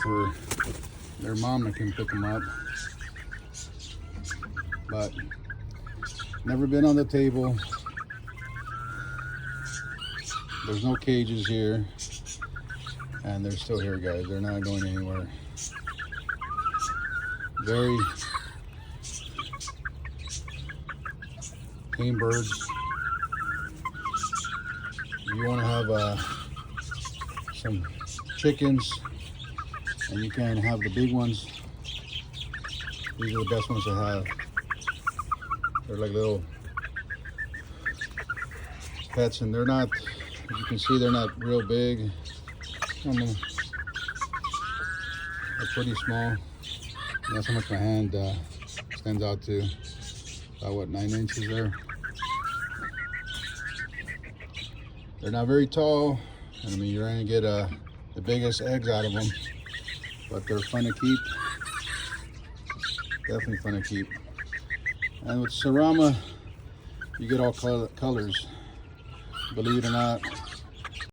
for their mom to come pick them up, but never been on the table. There's no cages here, and they're still here, guys. They're not going anywhere. Very tame birds. If you want to have some chickens and you can have the big ones, these are the best ones to have. They're like little pets, and they're not, as you can see, they're not real big. They're pretty small. And that's how much my hand extends out to. About what, 9 inches there. They're not very tall. I mean, you're gonna get the biggest eggs out of them, but they're fun to keep. Definitely fun to keep. And with Serama, you get all colors. Believe it or not,